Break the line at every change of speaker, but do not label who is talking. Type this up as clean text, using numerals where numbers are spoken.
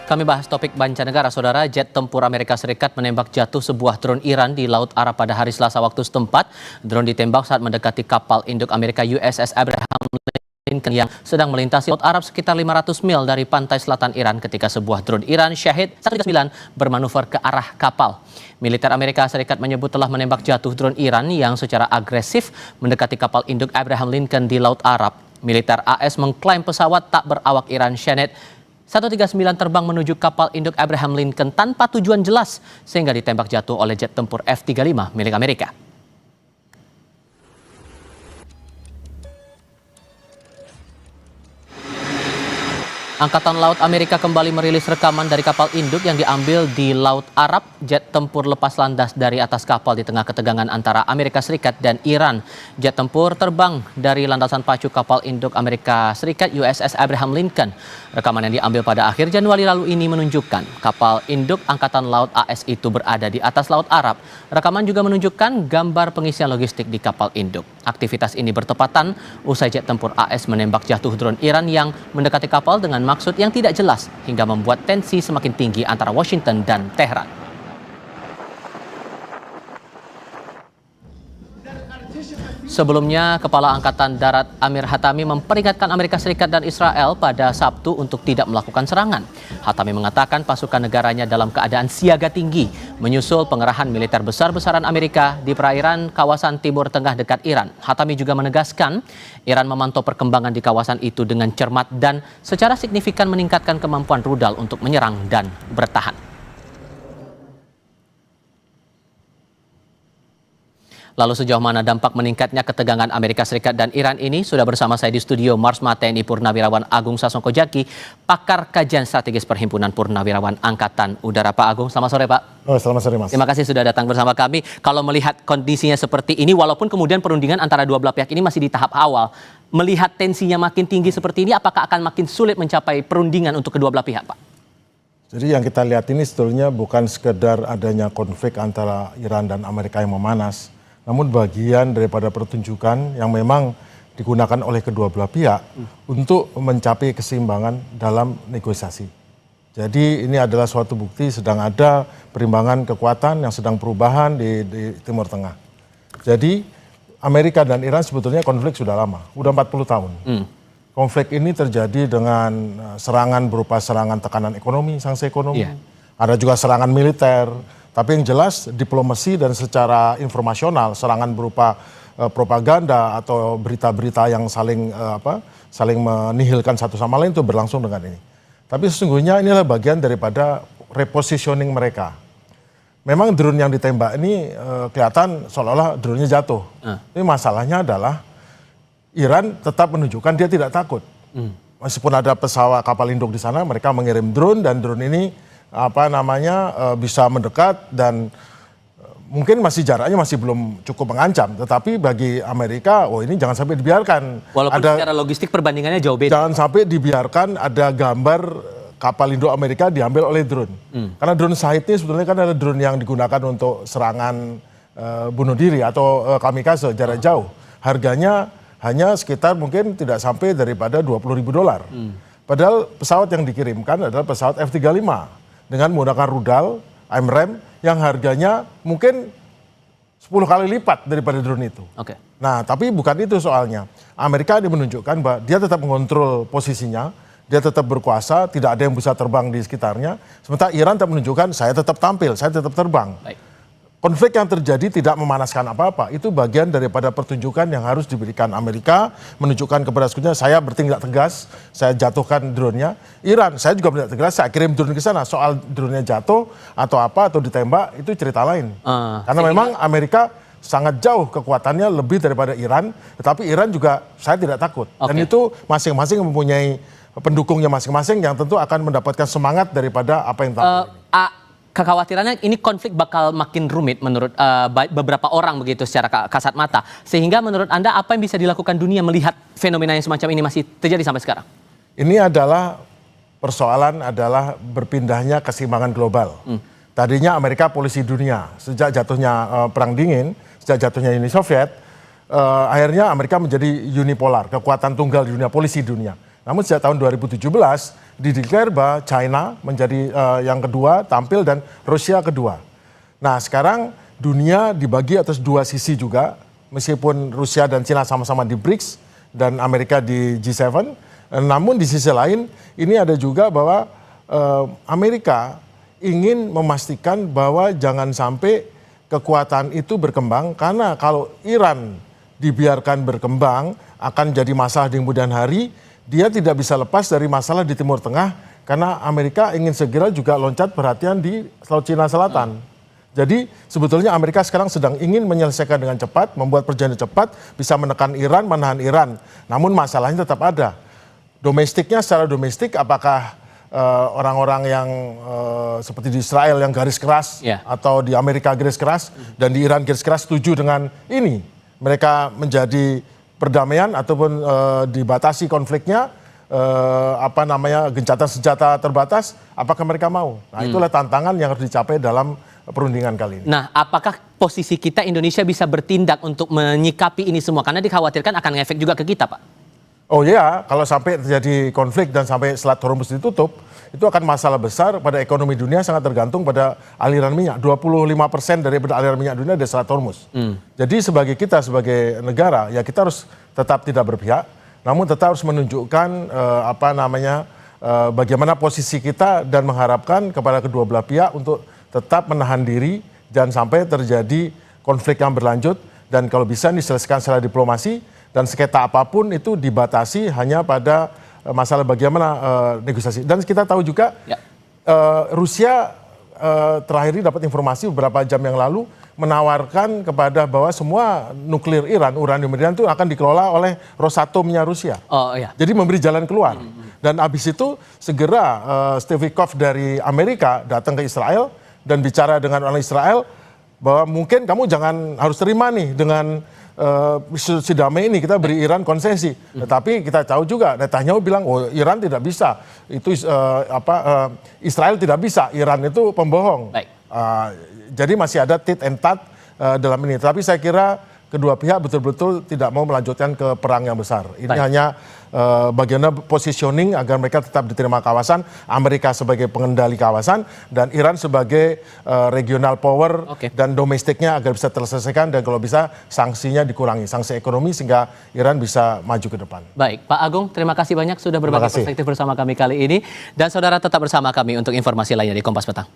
Kami bahas topik mancanegara, saudara. Jet tempur Amerika Serikat menembak jatuh sebuah drone Iran di Laut Arab pada hari Selasa waktu setempat. Drone ditembak saat mendekati kapal induk Amerika USS Abraham Lincoln yang sedang melintasi Laut Arab sekitar 500 mil dari pantai selatan Iran ketika sebuah drone Iran Shahid 139 bermanuver ke arah kapal. Militer Amerika Serikat menyebut telah menembak jatuh drone Iran yang secara agresif mendekati kapal induk Abraham Lincoln di Laut Arab. Militer AS mengklaim pesawat tak berawak Iran Shahid 139 terbang menuju kapal induk Abraham Lincoln tanpa tujuan jelas sehingga ditembak jatuh oleh jet tempur F-35 milik Amerika. Angkatan Laut Amerika kembali merilis rekaman dari kapal induk yang diambil di Laut Arab. Jet tempur lepas landas dari atas kapal di tengah ketegangan antara Amerika Serikat dan Iran. Jet tempur terbang dari landasan pacu kapal induk Amerika Serikat USS Abraham Lincoln. Rekaman yang diambil pada akhir Januari lalu ini menunjukkan kapal induk Angkatan Laut AS itu berada di atas Laut Arab. Rekaman juga menunjukkan gambar pengisian logistik di kapal induk. Aktivitas ini bertepatan usai jet tempur AS menembak jatuh drone Iran yang mendekati kapal dengan maksud yang tidak jelas hingga membuat tensi semakin tinggi antara Washington dan Teheran. Sebelumnya, Kepala Angkatan Darat Amir Hatami memperingatkan Amerika Serikat dan Israel pada Sabtu untuk tidak melakukan serangan. Hatami mengatakan pasukan negaranya dalam keadaan siaga tinggi menyusul pengerahan militer besar-besaran Amerika di perairan kawasan Timur Tengah dekat Iran. Hatami juga menegaskan Iran memantau perkembangan di kawasan itu dengan cermat dan secara signifikan meningkatkan kemampuan rudal untuk menyerang dan bertahan. Lalu sejauh mana dampak meningkatnya ketegangan Amerika Serikat dan Iran ini? Sudah bersama saya di studio Marsma TNI Purnawirawan Agung Sasongko Jaki, pakar kajian strategis Perhimpunan Purnawirawan Angkatan Udara. Pak Agung, selamat sore Pak.
Oh, selamat sore Mas.
Terima kasih sudah datang bersama kami. Kalau melihat kondisinya seperti ini, walaupun kemudian perundingan antara dua belah pihak ini masih di tahap awal, melihat tensinya makin tinggi seperti ini, apakah akan makin sulit mencapai perundingan untuk kedua belah pihak Pak?
Jadi yang kita lihat ini sebetulnya bukan sekedar adanya konflik antara Iran dan Amerika yang memanas, namun bagian daripada pertunjukan yang memang digunakan oleh kedua belah pihak untuk mencapai keseimbangan dalam negosiasi. Jadi ini adalah suatu bukti sedang ada perimbangan kekuatan yang sedang perubahan di Timur Tengah. Jadi Amerika dan Iran sebetulnya konflik sudah lama, udah 40 tahun. Konflik ini terjadi dengan serangan berupa serangan tekanan ekonomi, sanksi ekonomi. Ada juga serangan militer. Tapi yang jelas diplomasi dan secara informasional serangan berupa propaganda atau berita-berita yang saling menihilkan satu sama lain itu berlangsung dengan ini. Tapi sesungguhnya inilah bagian daripada repositioning mereka. Memang drone yang ditembak ini kelihatan seolah-olah drone-nya jatuh. Tapi masalahnya adalah Iran tetap menunjukkan dia tidak takut. Meskipun ada pesawat kapal induk di sana, mereka mengirim drone dan drone ini bisa mendekat dan mungkin jaraknya masih belum cukup mengancam, tetapi bagi Amerika, ini jangan sampai dibiarkan.
Walaupun secara logistik perbandingannya jauh beda.
Jangan sampai dibiarkan ada gambar kapal induk Amerika diambil oleh drone. Karena drone Shahid ini sebetulnya kan ada drone yang digunakan untuk serangan bunuh diri atau kamikaze jarak jauh. Harganya hanya sekitar mungkin tidak sampai daripada $20.000. Padahal pesawat yang dikirimkan adalah pesawat F-35. Dengan menggunakan rudal AMRAAM yang harganya mungkin 10 kali lipat daripada drone itu. Nah, tapi bukan itu soalnya. Amerika ini menunjukkan bahwa dia tetap mengontrol posisinya, dia tetap berkuasa, tidak ada yang bisa terbang di sekitarnya. Sementara Iran tetap menunjukkan saya tetap tampil, saya tetap terbang. Konflik yang terjadi tidak memanaskan apa-apa. Itu bagian daripada pertunjukan yang harus diberikan Amerika, menunjukkan kepada sekutunya saya bertindak tegas, saya jatuhkan drone-nya. Iran, saya juga bertindak tegas, saya kirim drone ke sana. Soal drone-nya jatuh atau apa atau ditembak itu cerita lain. Karena memang Amerika sangat jauh kekuatannya lebih daripada Iran, tetapi Iran juga saya tidak takut. Dan itu masing-masing mempunyai pendukungnya masing-masing yang tentu akan mendapatkan semangat daripada apa yang tampil ini.
Kekhawatirannya ini konflik bakal makin rumit menurut beberapa orang begitu secara kasat mata. Sehingga menurut Anda apa yang bisa dilakukan dunia melihat fenomena yang semacam ini masih terjadi sampai sekarang?
Ini adalah persoalan adalah berpindahnya keseimbangan global. Tadinya Amerika polisi dunia. Sejak jatuhnya Perang Dingin, sejak jatuhnya Uni Soviet, akhirnya Amerika menjadi unipolar, kekuatan tunggal di dunia, polisi dunia. Namun sejak tahun 2017 dideklar bahwa China menjadi yang kedua tampil dan Rusia kedua. Nah sekarang dunia dibagi atas dua sisi juga, meskipun Rusia dan China sama-sama di BRICS dan Amerika di G7. Namun di sisi lain ini ada juga bahwa Amerika ingin memastikan bahwa jangan sampai kekuatan itu berkembang, karena kalau Iran dibiarkan berkembang akan jadi masalah di kemudian hari. Dia tidak bisa lepas dari masalah di Timur Tengah karena Amerika ingin segera juga loncat perhatian di Laut Cina Selatan. Jadi sebetulnya Amerika sekarang sedang ingin menyelesaikan dengan cepat, membuat perjanjian cepat, bisa menekan Iran, menahan Iran. Namun masalahnya tetap ada. Domestiknya secara domestik apakah orang-orang yang seperti di Israel yang garis keras atau di Amerika garis keras dan di Iran garis keras setuju dengan ini. Mereka menjadi perdamaian ataupun dibatasi konfliknya, gencatan senjata terbatas, apakah mereka mau? Nah itulah tantangan yang harus dicapai dalam perundingan kali ini.
Nah, apakah posisi kita Indonesia bisa bertindak untuk menyikapi ini semua? Karena dikhawatirkan akan ngefek juga ke kita, Pak. Oh
iya, kalau sampai terjadi konflik dan sampai Selat Hormuz ditutup, itu akan masalah besar pada ekonomi dunia, sangat tergantung pada aliran minyak. 25% daripada aliran minyak dunia dari Selat Hormuz. Jadi sebagai kita, sebagai negara, ya kita harus tetap tidak berpihak, namun tetap harus menunjukkan bagaimana posisi kita dan mengharapkan kepada kedua belah pihak untuk tetap menahan diri, jangan sampai terjadi konflik yang berlanjut, dan kalau bisa diselesaikan secara diplomasi, dan sengketa apapun itu dibatasi hanya pada masalah bagaimana negosiasi. Dan kita tahu juga Rusia terakhir ini dapat informasi beberapa jam yang lalu menawarkan kepada bahwa semua nuklir Iran, uranium Iran itu akan dikelola oleh Rosatomnya Rusia. Jadi memberi jalan keluar. Dan habis itu segera Steve Witkoff dari Amerika datang ke Israel dan bicara dengan orang Israel bahwa mungkin kamu jangan harus terima nih dengan si damai ini, kita beri Iran konsesi. Tetapi kita tahu juga Netanyahu bilang, oh Iran tidak bisa, itu Israel tidak bisa, Iran itu pembohong. Jadi masih ada tit and tat dalam ini. Tapi saya kira kedua pihak betul-betul tidak mau melanjutkan ke perang yang besar. Ini hanya bagaimana positioning agar mereka tetap diterima kawasan, Amerika sebagai pengendali kawasan, dan Iran sebagai regional power dan domestiknya agar bisa terselesaikan, dan kalau bisa sanksinya dikurangi, sanksi ekonomi, sehingga Iran bisa maju ke depan.
Baik, Pak Agung, terima kasih banyak sudah berbagi perspektif bersama kami kali ini, dan saudara tetap bersama kami untuk informasi lainnya di Kompas Petang.